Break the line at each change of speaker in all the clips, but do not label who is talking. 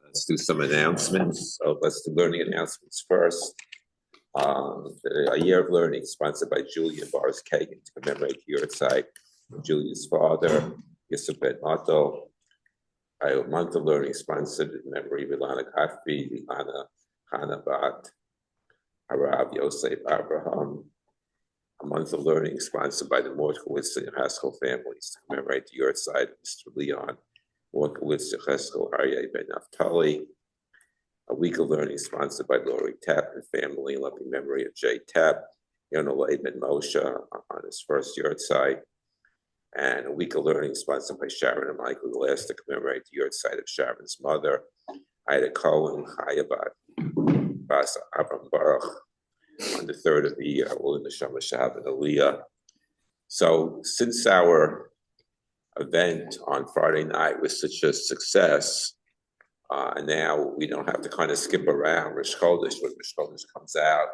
Let's do some announcements. So let's do learning announcements first. A year of learning sponsored by Julia Boris Kagan to commemorate the Yahrzeit of Julia's father, Yosef Ben Mato. A month of learning sponsored in memory of Ilana Kaffi, Ilana Hanabat, Harav Yosef Abraham. A month of learning sponsored by the Mordkowitz and Haskell families to commemorate the Yahrzeit of Mr. Leon Mordkowitz, Yecheskel Aryeh Ben Naftali. A week of learning sponsored by Lori Tapp and family in loving memory of Jay Tapp, Yonah Ben Moshe on his first Yahrzeit. And a week of learning sponsored by Sharon and Michael Glass to commemorate the Yahrzeit of Sharon's mother, Ida Cohen, Chayabat, Bas Avram Baruch, on the 3rd of the year, all in the Shama Shahab and Aliyah. So since our event on Friday night was such a success, and now we don't have to kind of skip around Rosh Chodesh when Rosh Chodesh comes out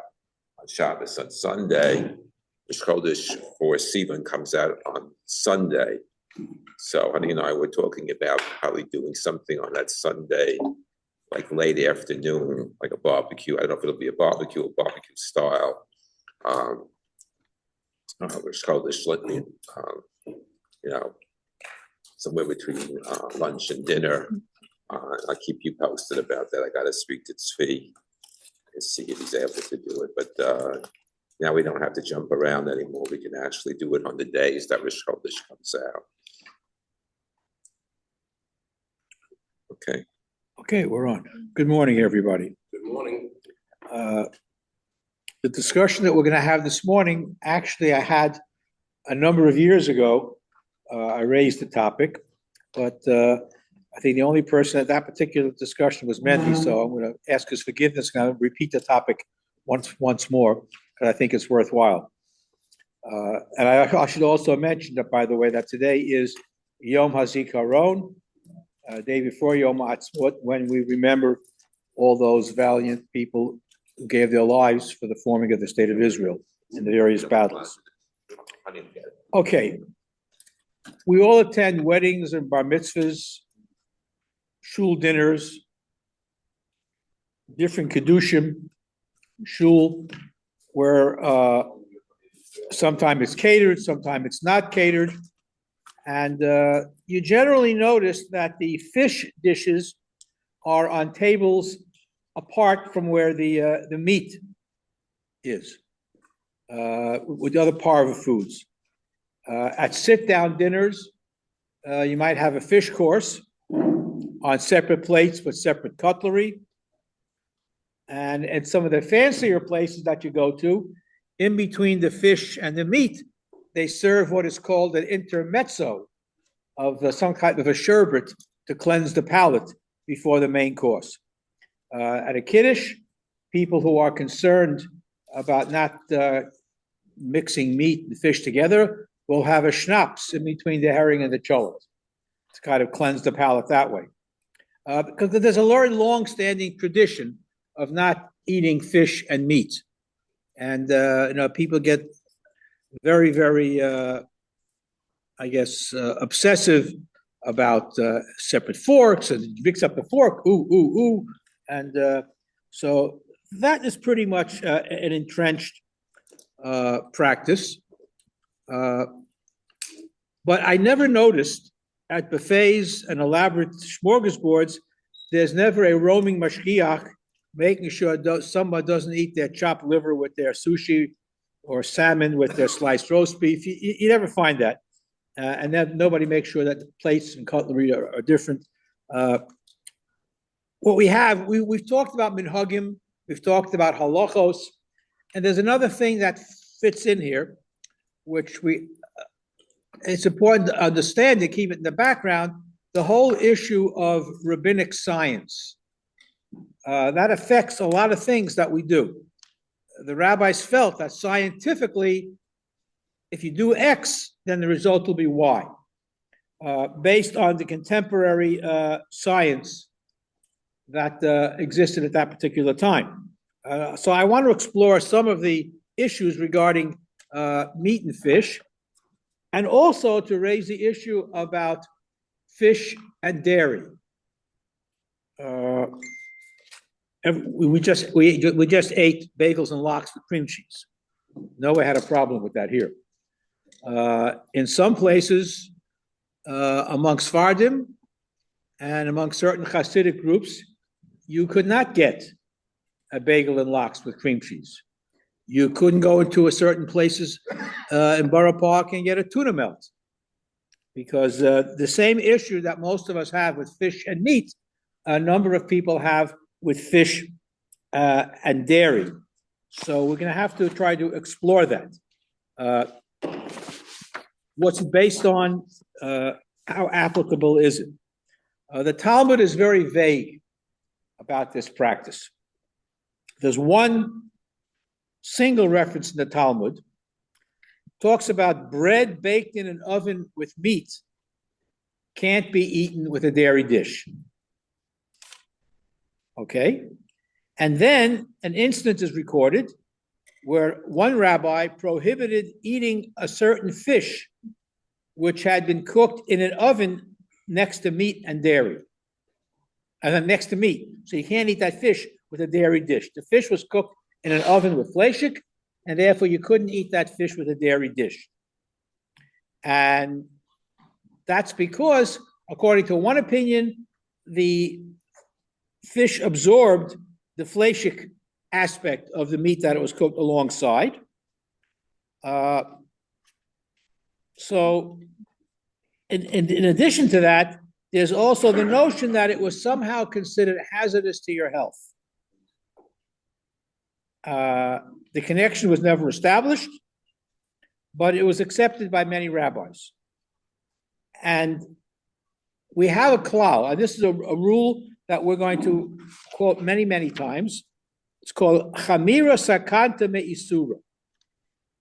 on Shabbos on Sunday. Rosh Chodesh for Sivan comes out on Sunday. So Honey and I were talking about probably doing something on that Sunday, like late afternoon, like a barbecue. I don't know if it'll be a barbecue or barbecue style. Rosh Chodesh, somewhere between lunch and dinner. I'll keep you posted about that. I got to speak to Tzvi and see if he's able to do it. But now we don't have to jump around anymore. We can actually do it on the days that Rosh Chodesh comes out. Okay.
Okay, we're on. Good morning, everybody.
Good morning.
The discussion that we're going to have this morning, actually, I had a number of years ago. I raised the topic, but I think the only person at that particular discussion was Mendy, so I'm going to ask his forgiveness and I'll repeat the topic once more, because I think it's worthwhile. And I should also mention that, by the way, that today is Yom HaZikaron, day before Yom HaAtzmaut, when we remember all those valiant people who gave their lives for the forming of the state of Israel in the various battles. Okay. We all attend weddings and bar mitzvahs, shul dinners, different kedushin, shul, where sometimes it's catered, sometimes it's not catered. And you generally notice that the fish dishes are on tables apart from where the meat is, with the other parva foods. At sit-down dinners, you might have a fish course on separate plates with separate cutlery. And at some of the fancier places that you go to, in between the fish and the meat, they serve what is called an intermezzo of some kind of a sherbet to cleanse the palate before the main course. At a kiddush, people who are concerned about not mixing meat and fish together will have a schnapps in between the herring and the cholent to kind of cleanse the palate that way. Because there's a very long-standing tradition of not eating fish and meat. And, people get very, very, obsessive about separate forks, and mix up the fork, ooh. And so that is pretty much an entrenched practice. But I never noticed at buffets and elaborate smorgasbords, there's never a roaming mashgiach making sure someone doesn't eat their chopped liver with their sushi or salmon with their sliced roast beef. You never find that. And then nobody makes sure that the plates and cutlery are different. What we have, we've talked about minhagim, we've talked about halachos, and there's another thing that fits in here, which it's important to understand, to keep it in the background, the whole issue of rabbinic science. That affects a lot of things that we do. The rabbis felt that scientifically, if you do X, then the result will be Y, based on the contemporary science that existed at that particular time. So I want to explore some of the issues regarding meat and fish, and also to raise the issue about fish and dairy. We just ate bagels and lox with cream cheese. No one had a problem with that here. In some places, among Sfardim and among certain Hasidic groups, you could not get a bagel and lox with cream cheese. You couldn't go into a certain places in Borough Park and get a tuna melt, because the same issue that most of us have with fish and meat, a number of people have with fish and dairy. So we're going to have to try to explore that. What's it based on? How applicable is it? The Talmud is very vague about this practice. There's one single reference in the Talmud, talks about bread baked in an oven with meat can't be eaten with a dairy dish. Okay? And then an instance is recorded where one rabbi prohibited eating a certain fish which had been cooked in an oven next to meat and dairy. And then next to meat. So you can't eat that fish with a dairy dish. The fish was cooked in an oven with fleshik, and therefore you couldn't eat that fish with a dairy dish. And that's because, according to one opinion, the fish absorbed the fleshik aspect of the meat that it was cooked alongside. So in addition to that, there's also the notion that it was somehow considered hazardous to your health. The connection was never established, but it was accepted by many rabbis. And we have a klal, and this is a rule that we're going to quote many, many times. It's called chamira sakanta me'isura.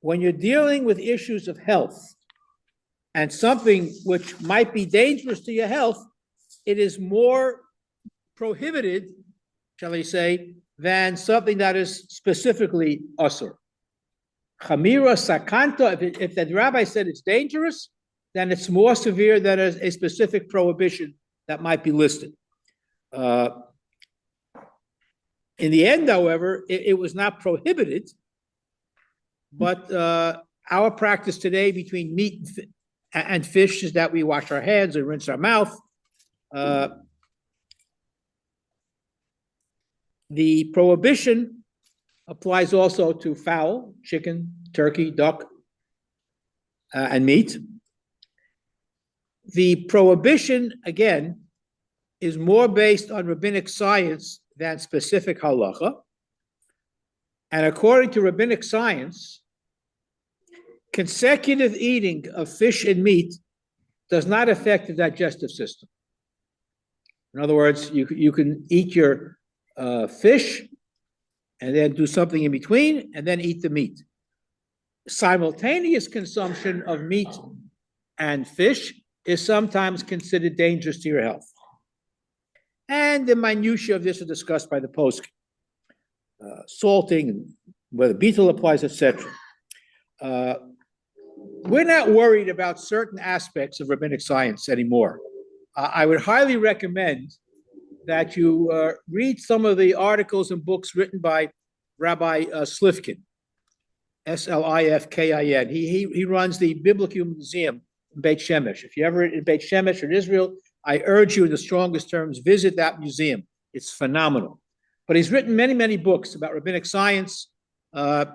When you're dealing with issues of health and something which might be dangerous to your health, it is more prohibited, shall I say, than something that is specifically usur. Chamira sakanta, if the rabbi said it's dangerous, then it's more severe than a specific prohibition that might be listed. In the end, however, it was not prohibited, but our practice today between meat and fish is that we wash our hands and rinse our mouth. The prohibition applies also to fowl, chicken, turkey, duck, and meat. The prohibition, again, is more based on rabbinic science than specific halacha. And according to rabbinic science, consecutive eating of fish and meat does not affect the digestive system. In other words, you can eat your fish and then do something in between and then eat the meat. Simultaneous consumption of meat and fish is sometimes considered dangerous to your health. And the minutiae of this are discussed by the poskim. Salting, whether betel applies, etc. We're not worried about certain aspects of rabbinic science anymore. I would highly recommend that you read some of the articles and books written by Rabbi Slifkin, Slifkin. He runs the Biblical Museum in Beit Shemesh. If you're ever in Beit Shemesh or in Israel, I urge you in the strongest terms, visit that museum. It's phenomenal. But he's written many, many books about rabbinic science. The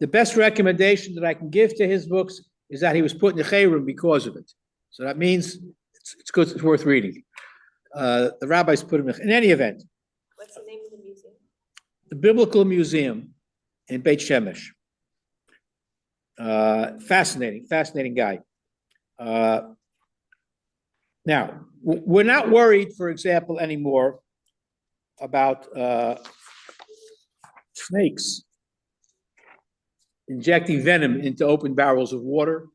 best recommendation that I can give to his books is that he was put in the Chayrim because of it. So that means it's good, it's worth reading. The rabbis put him in any event.
What's the name of the museum?
The Biblical Museum in Beit Shemesh. Fascinating guy. Now, we're not worried, for example, anymore about snakes injecting venom into open barrels of water,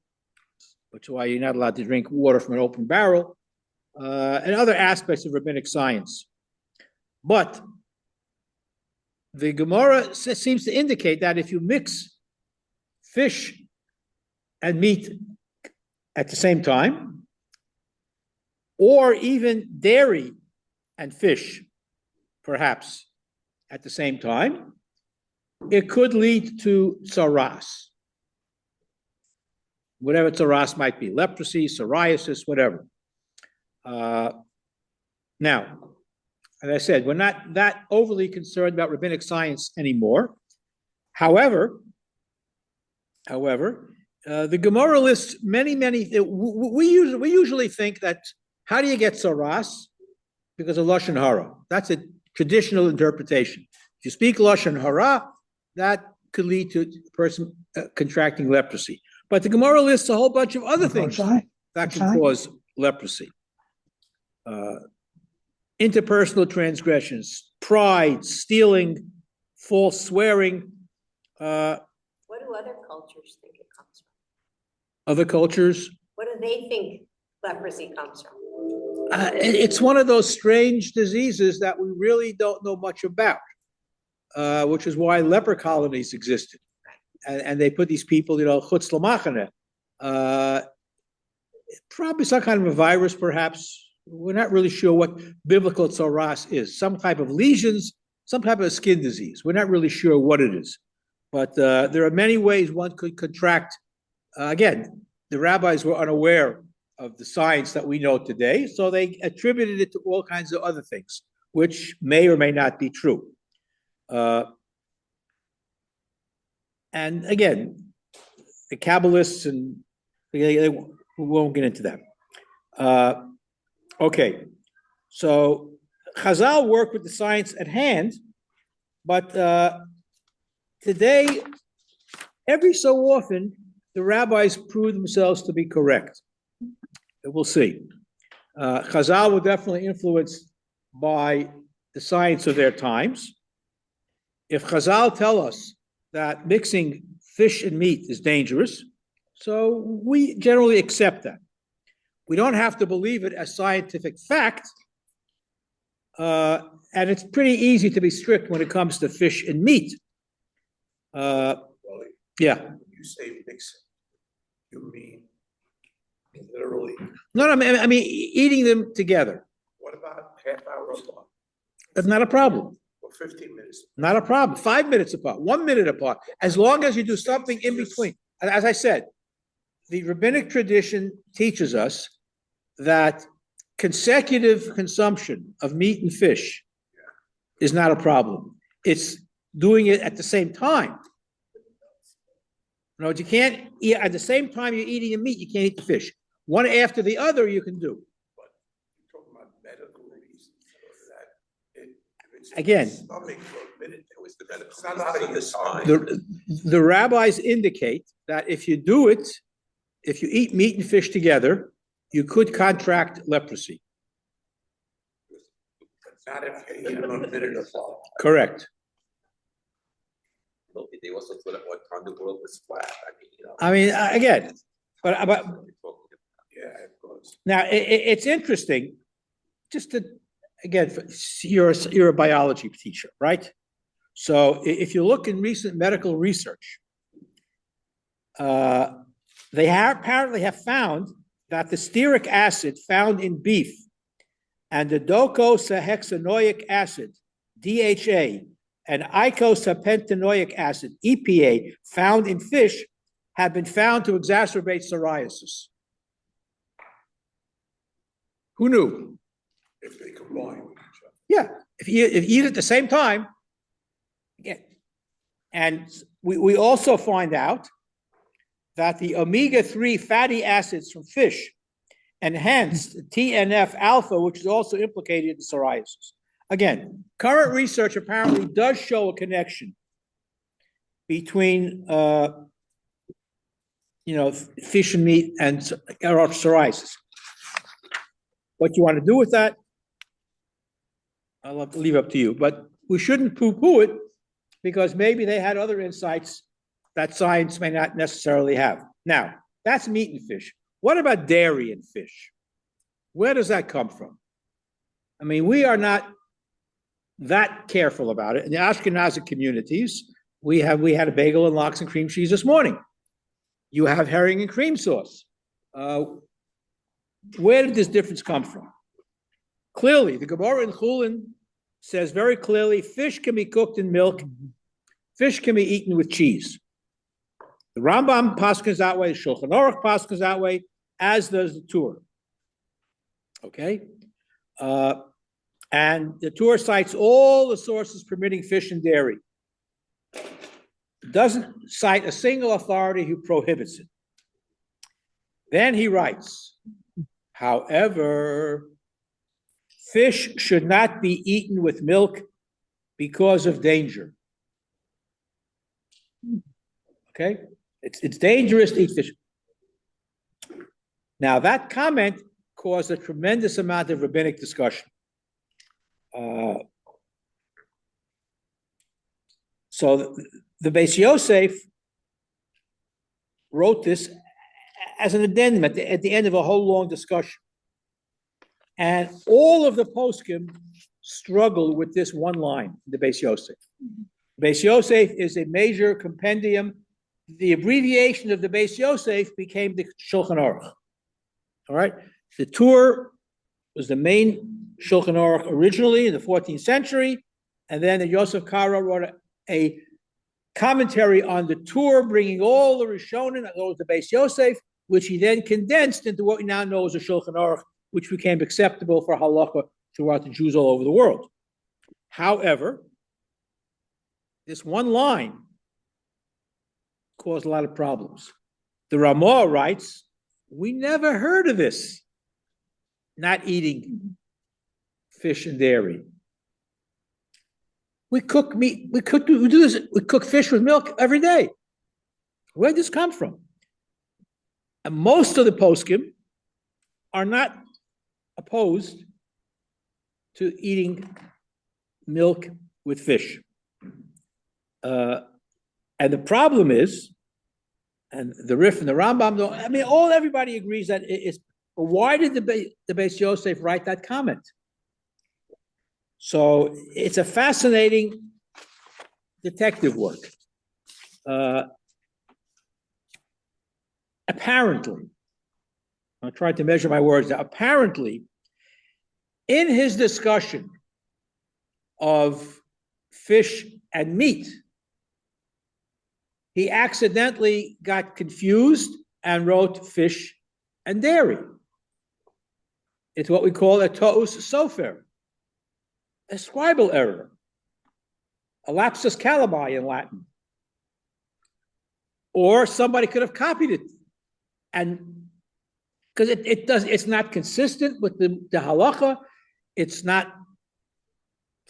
which is why you're not allowed to drink water from an open barrel, and other aspects of rabbinic science. But the Gemara seems to indicate that if you mix fish and meat at the same time, or even dairy and fish, perhaps at the same time, it could lead to tsaras. Whatever tsaras might be, leprosy, psoriasis, whatever. Now, as I said, we're not that overly concerned about rabbinic science anymore. However, the Gemara lists many. We usually think that how do you get tsaras? Because of lashon hara. That's a traditional interpretation. If you speak lashon hara, that could lead to a person contracting leprosy. But the Gemara lists a whole bunch of other things that can cause leprosy. Interpersonal transgressions, pride, stealing, false swearing.
What do other cultures think it comes from?
Other cultures?
What do they think leprosy comes from?
It's one of those strange diseases that we really don't know much about, which is why leper colonies existed. And they put these people, chutz l'machane. Probably some kind of a virus, perhaps. We're not really sure what biblical tsaras is. Some type of lesions, some type of skin disease. We're not really sure what it is. But there are many ways one could contract. Again, the rabbis were unaware of the science that we know today, so they attributed it to all kinds of other things, which may or may not be true. And again, the Kabbalists, and we won't get into that. Okay, so Chazal worked with the science at hand, but today, every so often, the rabbis prove themselves to be correct. We'll see. Chazal were definitely influenced by the science of their times. If Chazal tell us that mixing fish and meat is dangerous, so we generally accept that. We don't have to believe it as scientific fact, and it's pretty easy to be strict when it comes to fish and meat. Yeah.
When you say mixing, you mean literally.
No, I mean eating them together.
What about half hour apart
That's not a problem.
or 15 minutes?
Not a problem. 5 minutes apart, 1 minute apart, as long as you do something in between. As I said, the rabbinic tradition teaches us that consecutive consumption of meat and fish is not a problem. It's doing it at the same time. No, you can't eat at the same time you're eating the meat, you can't eat the fish. One after the other you can do.
But you're talking about medical reasons for that. If it's
Again,
stomach for a minute,
It was the medical
it's not out of the
science.
time.
the rabbis indicate that if you do it, if you eat meat and fish together, you could contract leprosy.
Not if you eat them a minute apart.
Correct.
They also thought at one time the world was flat.
Again, but
Yeah, of course.
now it's interesting. Just to again, you're a biology teacher, right? So if you look in recent medical research, they apparently have found that the stearic acid found in beef and the docosahexaenoic acid, DHA, and icosapentaenoic acid, EPA, found in fish have been found to exacerbate psoriasis. Who knew?
If they combine with each other.
Yeah, if you eat at the same time, again. And we also find out that the omega-3 fatty acids from fish enhanced TNF alpha, which is also implicated in psoriasis. Again, current research apparently does show a connection between fish and meat and psoriasis. What you want to do with that, I'll have to leave up to you. But we shouldn't poo-poo it because maybe they had other insights that science may not necessarily have. Now, that's meat and fish. What about dairy and fish? Where does that come from? I mean, we are not that careful about it. In the Ashkenazi communities, we had a bagel and lox and cream cheese this morning. You have herring and cream sauce. Where did this difference come from? Clearly, the Gemara in Chulin says very clearly, fish can be cooked in milk, fish can be eaten with cheese. The Rambam paskins that way, Shulchan Aruch paskins that way, as does the Tur. Okay? And the Tur cites all the sources permitting fish and dairy. It doesn't cite a single authority who prohibits it. Then he writes, however, fish should not be eaten with milk because of danger. Okay? It's dangerous to eat fish. Now, that comment caused a tremendous amount of rabbinic discussion. So the Beis Yosef wrote this as an addendum at the end of a whole long discussion. And all of the poskim struggle with this one line, the Beis Yosef. Beis Yosef is a major compendium. The abbreviation of the Beis Yosef became the Shulchan Aruch. All right? The Tur was the main Shulchan Aruch originally in the 14th century, and then the Yosef Karo wrote a commentary on the Tur, bringing all the Rishonim, the Beis Yosef, which he then condensed into what we now know as a Shulchan Aruch, which became acceptable for halacha throughout the Jews all over the world. However, this one line caused a lot of problems. The Ramah writes, we never heard of this, not eating fish and dairy. We cook meat, we do this, we cook fish with milk every day. Where did this come from? And most of the poskim are not opposed to eating milk with fish. And the problem is, and the Rif and the Rambam don't, I mean, everybody agrees that it's, but why did the Beis Yosef write that comment? So it's a fascinating detective work. Apparently, I tried to measure my words now. Apparently, in his discussion of fish and meat, he accidentally got confused and wrote fish and dairy. It's what we call a to'us sofer, a scribal error, a lapsus calabi in Latin. Or somebody could have copied it, and because it's not consistent with the halacha, it's not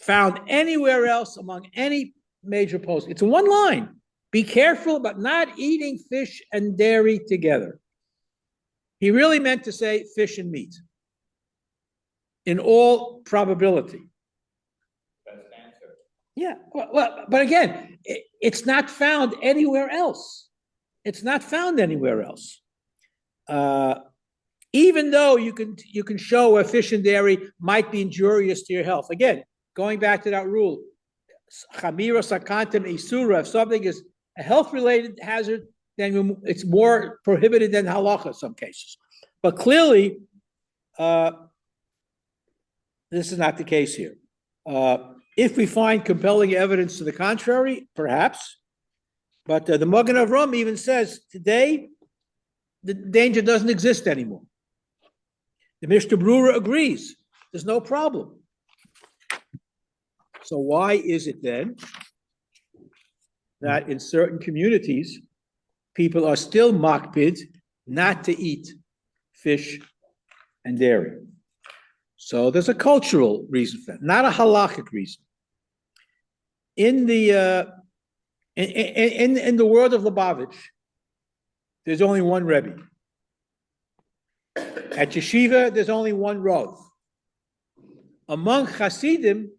found anywhere else among any major post. It's one line. Be careful about not eating fish and dairy together. He really meant to say fish and meat, in all probability.
That's an answer.
Yeah, well, but again, it's not found anywhere else. It's not found anywhere else. Even though you can show where fish and dairy might be injurious to your health. Again, going back to that rule, chamira sakantim isura, if something is a health-related hazard, then it's more prohibited than halacha in some cases. But clearly, this is not the case here. If we find compelling evidence to the contrary, perhaps. But the Magen Avraham even says today the danger doesn't exist anymore. The Mishnah Brura agrees. There's no problem. So why is it then that in certain communities, people are still makpid not to eat fish and dairy? So there's a cultural reason for that, not a halachic reason. In the in the world of Lubavitch, there's only one Rebbe. At Yeshiva, there's only one Rav. Among Hasidim,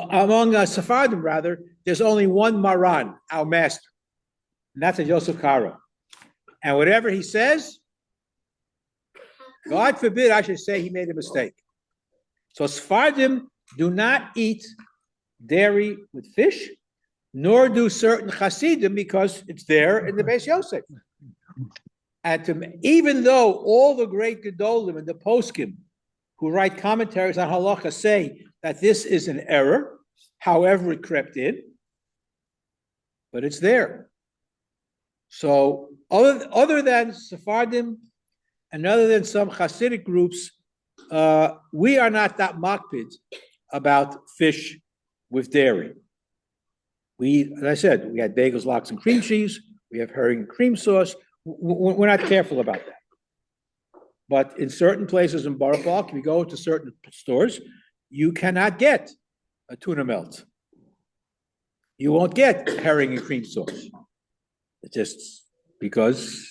among Sephardim rather, there's only one Maran, our master, and that's a Yosef Karo. And whatever he says, God forbid I should say he made a mistake. So Sephardim do not eat dairy with fish, nor do certain Hasidim because it's there in the Beis Yosef. And even though all the great Gedolim and the Poskim who write commentaries on halacha say that this is an error, however it crept in, but it's there. So other than Sephardim and other than some Hasidic groups, we are not that makpid about fish with dairy. As I said, we had bagels, lox, and cream cheese. We have herring and cream sauce. We're not careful about that. But in certain places in Borough Park, if you go to certain stores, you cannot get a tuna melt. You won't get herring and cream sauce. It's just because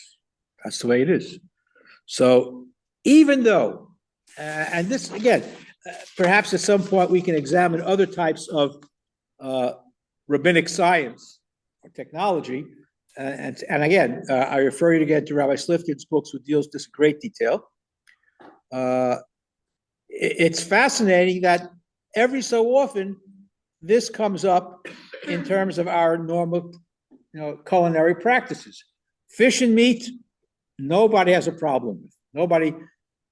that's the way it is. So even though, and this again, perhaps at some point we can examine other types of rabbinic science or technology. And again, I refer you again to Rabbi Slifkin's books, who deals with this in great detail. It's fascinating that every so often this comes up in terms of our normal, culinary practices. Fish and meat, nobody has a problem with. Nobody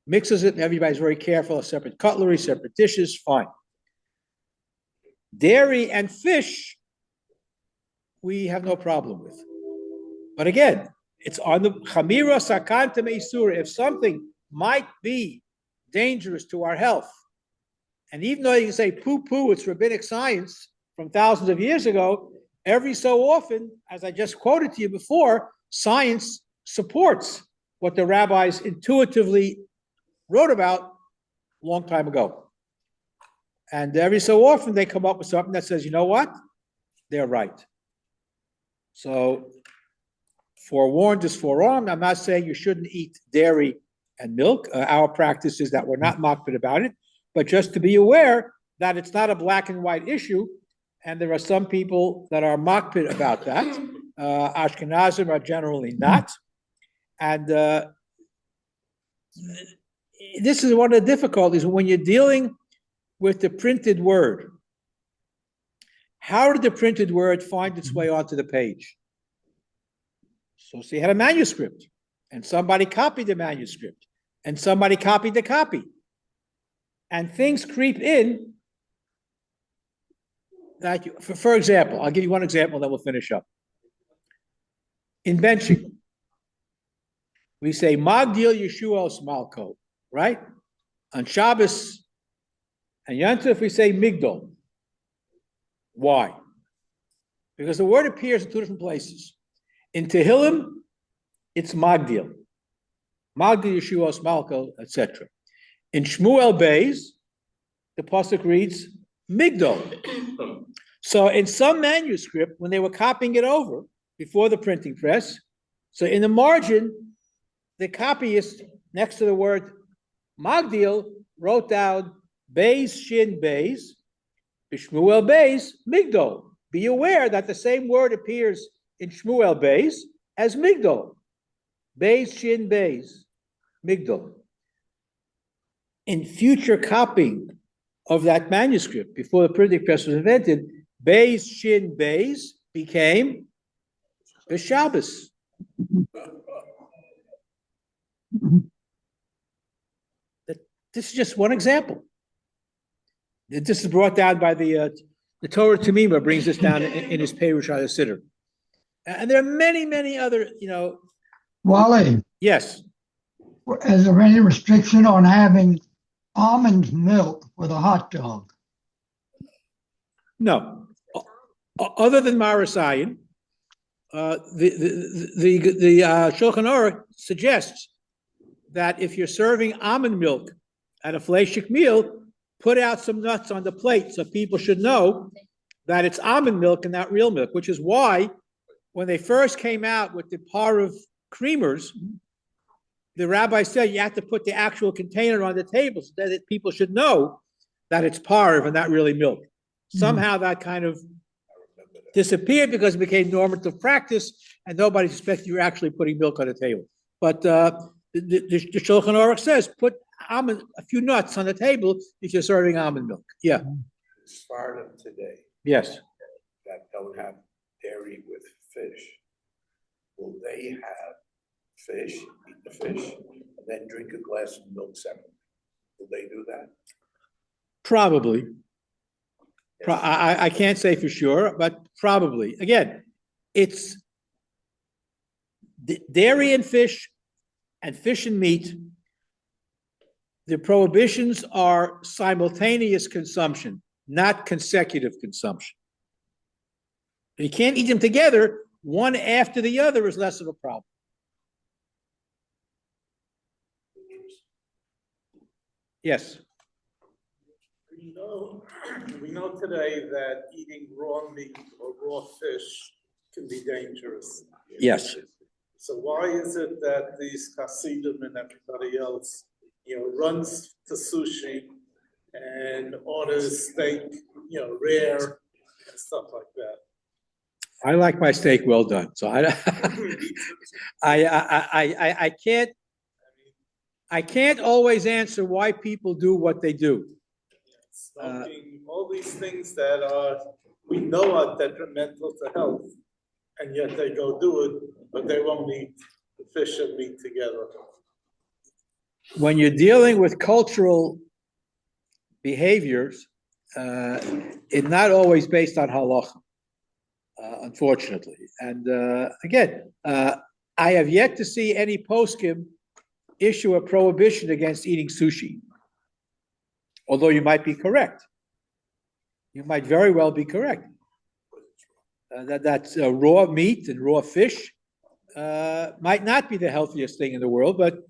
mixes it, and everybody's very careful. Separate cutlery, separate dishes, fine. Dairy and fish, we have no problem with. But again, it's on the Chamira Sakanta Meisura. If something might be dangerous to our health, and even though you can say poo-poo, it's rabbinic science from thousands of years ago, every so often, as I just quoted to you before, science supports what the rabbis intuitively wrote about a long time ago. And every so often they come up with something that says, you know what? They're right. So forewarned is forearmed. I'm not saying you shouldn't eat dairy and milk. Our practice is that we're not makpid about it, but just to be aware that it's not a black and white issue, and there are some people that are makpid about that. Ashkenazim are generally not. And this is one of the difficulties when you're dealing with the printed word. How did the printed word find its way onto the page? So you had a manuscript, and somebody copied the manuscript, and somebody copied the copy. And things creep in that for example, I'll give you one example, then we'll finish up. In benching, we say Magdil Yeshuos Malko, right? On Shabbos and Yontif, we say Migdol. Why? Because the word appears in two different places. In Tehillim, it's Magdil. Magdil Yeshuos Malko, etc. In Shmuel Beis, the pasuk reads Migdol. So in some manuscript, when they were copying it over before the printing press, so in the margin, the copyist next to the word Magdil wrote down Beis Shin Beis, Shmuel Beis Migdol. Be aware that the same word appears in Shmuel Beis as Migdol. Beis Shin Beis Migdol. In future copying of that manuscript, before the printing press was invented, Beis Shin Beis became Shabbos. This is just one example. This is brought down by the Torah Tamima brings this down in his Perush HaSiddur. And there are many, many other,
Wally,
Yes.
is there any restriction on having almond milk with a hot dog?
No. Other than Marasayan, the Shulchan Aruch suggests that if you're serving almond milk at a fleishik meal, put out some nuts on the plate so people should know that it's almond milk and not real milk, which is why when they first came out with the Parav creamers, the rabbi said you have to put the actual container on the table so that people should know that it's Parav and not really milk. Somehow that kind of disappeared because it became normative practice and nobody suspected you were actually putting milk on the table. But the Shulchan Aruch says put a few nuts on the table if you're serving almond milk. Yeah,
Sparta today
yes.
that don't have dairy with fish, will they have fish, eat the fish, and then drink a glass of milk separately? Will they do that?
Probably. I can't say for sure, but probably. Again, it's dairy and fish and meat. The prohibitions are simultaneous consumption, not consecutive consumption. You can't eat them together. One after the other is less of a problem. Yes.
We know today that eating raw meat or raw fish can be dangerous.
Yes.
So why is it that these Hasidim and everybody else, runs to sushi and orders steak, rare and stuff like that?
I like my steak well done, so I can't always answer why people do what they do.
Smoking, all these things that we know are detrimental to health, and yet they go do it, but they won't eat the fish and meat together.
When you're dealing with cultural behaviors, it's not always based on halacha, unfortunately. And again, I have yet to see any poskim issue a prohibition against eating sushi. Although you might be correct. You might very well be correct. That's raw meat and raw fish might not be the healthiest thing in the world, but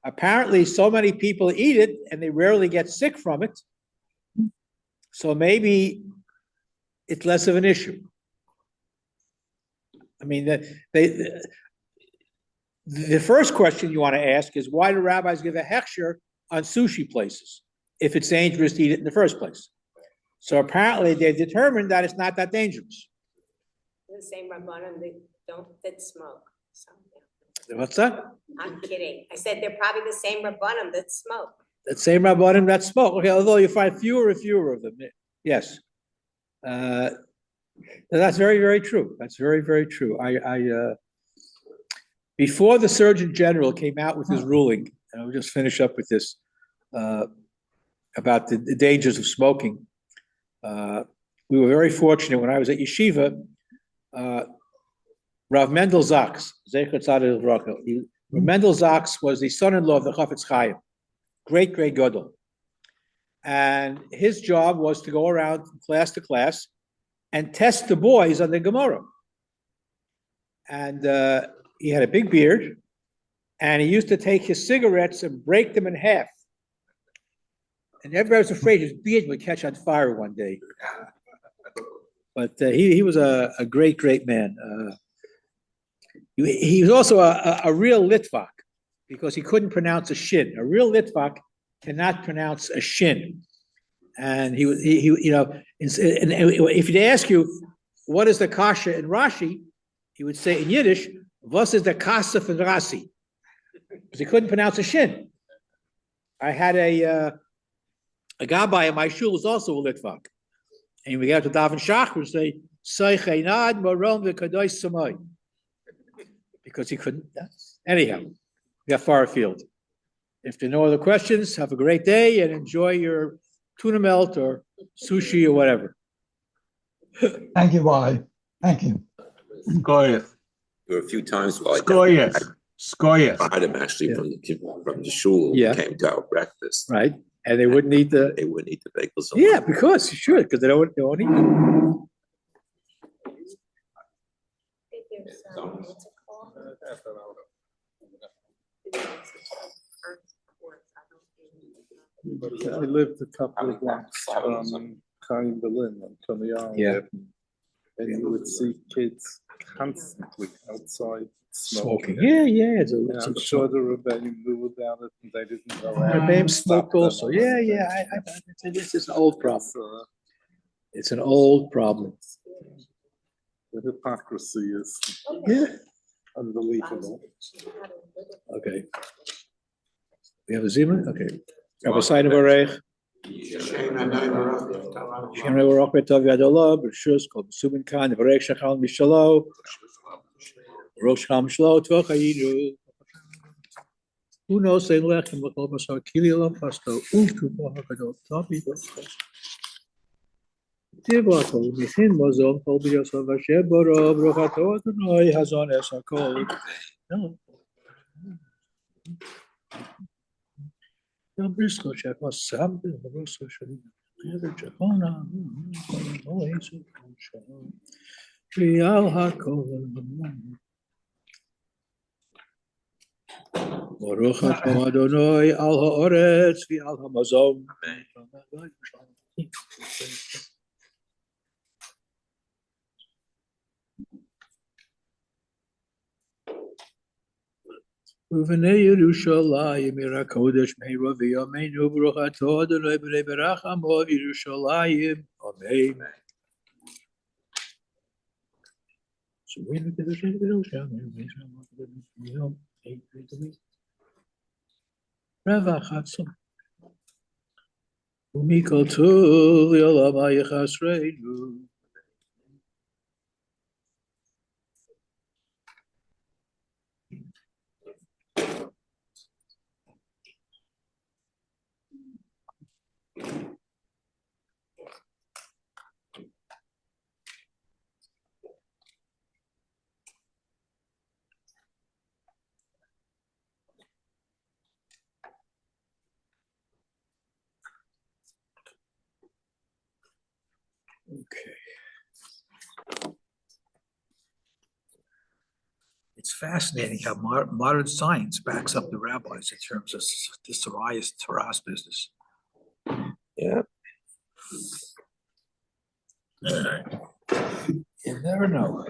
apparently so many people eat it and they rarely get sick from it. So maybe it's less of an issue. I mean, the first question you want to ask is why do rabbis give a hechsher on sushi places if it's dangerous to eat it in the first place? So apparently they've determined that it's not that dangerous.
The same rabbanim that smoke. So, yeah.
What's that?
I'm kidding. I said they're probably the same rabbanim that smoke.
The same rabbanim that smoke. Okay, although you find fewer and fewer of them. Yes. That's very, very true. That's very, very true. Before the Surgeon General came out with his ruling, and I'll just finish up with this, about the dangers of smoking. We were very fortunate when I was at Yeshiva. Rav Mendel Zaks, Mendel Zaks was the son-in-law of the Chafetz Chaim, great gadol. And his job was to go around from class to class and test the boys on the Gemara. And he had a big beard, and he used to take his cigarettes and break them in half. And everybody was afraid his beard would catch on fire one day. But he was a great, great man. He was also a real Litvak because he couldn't pronounce a shin. A real Litvak cannot pronounce a shin. And if he'd ask you, what is the kasha in Rashi? He would say in Yiddish, was is the kasaf in Rashi? Because he couldn't pronounce a shin. I had a gabbai in my shul was also a Litvak. And we got to daven shach, we say, Seicheinad marom v'kadosh samay. Because he couldn't. Anyhow, we got far afield. If there are no other questions, have a great day and enjoy your tuna melt or sushi or whatever.
Thank you, Wally. Thank you.
There were a few times while I had him actually from the shul came to our breakfast.
Right. And they wouldn't eat the
bagels.
Yeah, because they won't eat them.
What's it called?
I lived a couple of blocks from Chaim Berlin on Kamiyan.
Yeah.
And you would see kids constantly outside smoking.
Yeah.
I'm sure the rebellion knew about it and they didn't go out.
Rebbeim smoked also. Yeah. This is an old problem. It's an old problem.
The hypocrisy is
Yeah.
unbelievable.
Okay. We have a Zimmer, okay. Rabbi Sain of Orech.
Shame and I were up there.
Shem Rei Baruch Betov Yad Olah, B'Shus Kol B'Subin Kan, V'Orech Shachal Mishalo, Rosh Chal Mishalo, Tvach Hayidu. Who knows say lechem l'chol basar kili olam pasto uftu b'hakadol tapi b'chos. Tivlato michin mazon kol b'yosov Hashem baro bruchato Adonai hazon es hakol. Yom brisko shekos sambe brisko shali. Yeder jehona. Oh Yesu kosher. Rial hakol. Baruch atah Adonai al haaretz v'al hamazon. Uvenei Yerushalayim ira kodesh meira v'yameinu baruch atah Adonai b'nei berachamo Yerushalayim. Amen. So we look at the same thing. Rava Chatzon. Umikol Tov Yolam Hayechasreinu. Okay. It's fascinating how modern science backs up the rabbis in terms of this Torah's business.
Yeah.
You never know.